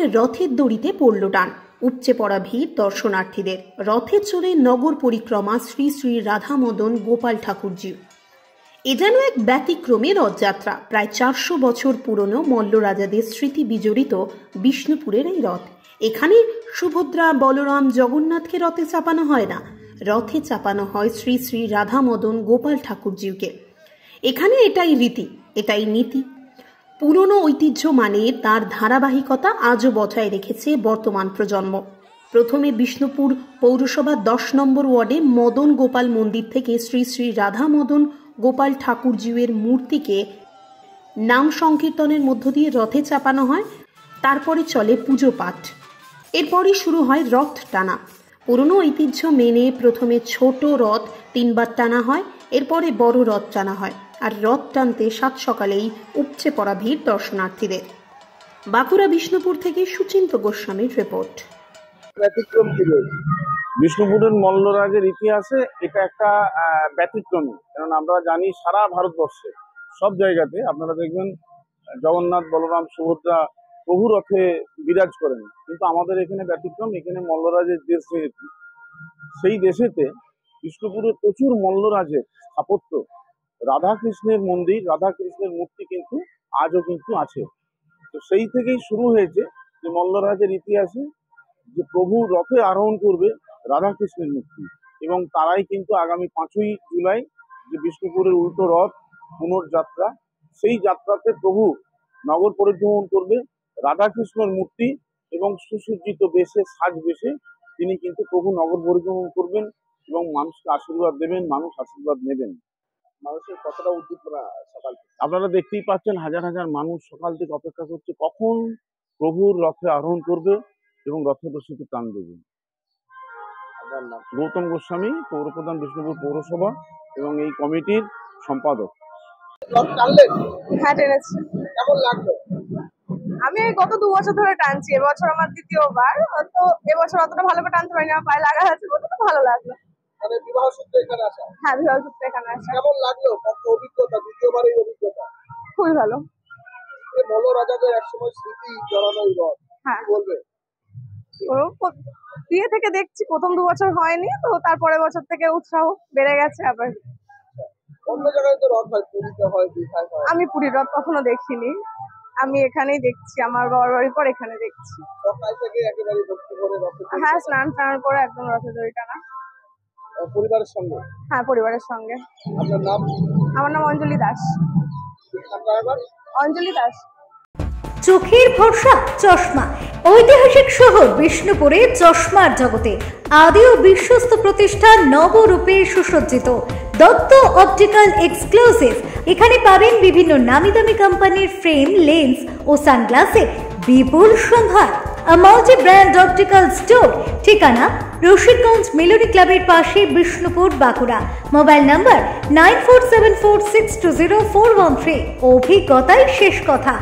বিষ্ণুপুরের রথের দড়িতে পড়ল টান, উপচে পড়া ভিড় দর্শনার্থীদের। রথে চড়ে নগর পরিক্রমা শ্রী শ্রী রাধা মদন গোপাল ঠাকুরজি। এ যেন এক ব্যতিক্রমী রথযাত্রা। প্রায় 400 বছর পুরনো মল্ল রাজাদের স্মৃতি বিজড়িত বিষ্ণুপুরের এই রথ। এখানে সুভদ্রা, বলরাম, জগন্নাথকে রথে চাপানো হয় না, রথে চাপানো হয় শ্রী শ্রী রাধা মদন গোপাল ঠাকুরজিকে। এখানে এটাই রীতি, এটাই নীতি। পুরনো ঐতিহ্য মানে তার ধারাবাহিকতা আজও বজায় রেখেছে বর্তমান প্রজন্ম। প্রথমে বিষ্ণুপুর পৌরসভা 10 নম্বর ওয়ার্ডে মদন গোপাল মন্দির থেকে শ্রী শ্রী রাধা মদন গোপাল ঠাকুরজিউয়ের মূর্তিকে নাম সংকীর্তনের মধ্য দিয়ে রথে চাপানো হয়। তারপরে চলে পুজো পাঠ, এরপরই শুরু হয় রথ টানা। পুরনো ঐতিহ্য মেনে প্রথমে ছোট রথ 3 বার টানা হয়, এরপরে বড় রথ টানা হয়। আর রথ টানতে সাত সকালেই উপচে পড়া ভিড় দর্শনার্থীদের। বাঁকুড়া বিষ্ণুপুর থেকে সুচিন্ত গোস্বামীর রিপোর্ট। ব্যতিক্রম ছিল বিষ্ণুপুরের মল্লরাজের ইতিহাসে, এটা একটা ব্যতিক্রমী। কারণ আমরা জানি সারা ভারতবর্ষে সব জায়গাতে আপনারা দেখবেন জগন্নাথ, বলরাম, সুভদ্রা প্রভু রথে বিরাজ করেন, কিন্তু আমাদের এখানে ব্যতিক্রম। এখানে মল্লরাজের দেশ যেহেতু, সেই দেশেতে বিষ্ণুপুরে প্রচুর মল্লরাজের স্থাপত্য, রাধাকৃষ্ণের মন্দির, রাধাকৃষ্ণের মূর্তি কিন্তু আজও কিন্তু আছে। তো সেই থেকেই শুরু হয়েছে যে মল্লরাজের ইতিহাসে যে প্রভু রথে আরোহণ করবে রাধাকৃষ্ণের মূর্তি, এবং তারাই কিন্তু আগামী 5ই জুলাই যে বিষ্ণুপুরের উল্টো রথ পুনর্যাত্রা, সেই যাত্রাতে প্রভু নগর পরিভ্রমণ করবে রাধাকৃষ্ণের মূর্তি এবং সুসজ্জিত বেশে, সাজ বেশে তিনি কিন্তু প্রভু নগর পরিভ্রমণ করবেন এবং মানুষকে আশীর্বাদ দেবেন, মানুষ আশীর্বাদ নেবেন। মানুষের কতটা উদ্দীপনা সকাল থেকে আপনারা দেখতেই পাচ্ছেন, হাজার হাজার মানুষ সকাল থেকে অপেক্ষা করছে কখন প্রভুর রথে আরোহণ করবে এবং রথে রশিতে টান দেবে। গৌতম গোস্বামী, পৌরপ্রধান বিষ্ণুপুর পৌরসভা এবং এই কমিটির সম্পাদক। হ্যাঁ, টেনেছি। কেমন লাগলো? আমি গত 2 বছর ধরে টানছি, এবছর আমার দ্বিতীয়বার। তো এবছর অতটা ভালো করে টানতে পারিনি, আমার পায়ে লাগা আছে বলে তো ভালো লাগলো। মানে বিবাহ সূত্রে এখানে আসা? হ্যাঁ, বিবাহ সূত্রে এখানে আসা। কেমন লাগলো? কত অভিজ্ঞতা, দ্বিতীয়বারের অভিজ্ঞতা? খুবই ভালো। এই মল্ল রাজাদের একসময় স্মৃতি জড়ানো রথ, হ্যাঁ বলবে? বিয়ে থেকে দেখছি, প্রথম 2 বছর হয়নি, তো তারপরে বছর থেকে উৎসাহ বেড়ে গেছে আবার। অন্য জায়গায় তো রথ হয়, পুরীতে হয়, দীঘায় হয়। আমি পুরীর রথ কখনো দেখিনি, আমি এখানেই দেখছি, আমার বাবার বাড়ির পর এখানে দেখছি। সকাল থেকে একেবারে ভক্তি ভরে রথে। হ্যাঁ, স্নান টান করে একদম রথে দড়ি টানা। পরিবারের সঙ্গে? হ্যাঁ, পরিবারের সঙ্গে। আপনার নাম? আমার নাম অঞ্জলি দাস। অঞ্জলি দাস। চোখের ভরসা চশমা। ঐতিহাসিক শহর বিষ্ণুপুরে চশমার জগতে আদি ও বিশ্বস্ত প্রতিষ্ঠান নবরূপে সুসজ্জিত দত্ত অপটিক্যাল এক্সক্লুসিভ। এখানে পাবেন বিভিন্ন নামি দামি কোম্পানির ফ্রেম, লেন্স ও সানগ্লাসের বিপুল সম্ভার। Multi brand optical store. ঠিকানা রশিদগঞ্জ মেলোডি ক্লাবের পাশে, বিষ্ণুপুর, বাঁকুড়া। Mobile number 9474620413। অভিজ্ঞতাই শেষ কথা।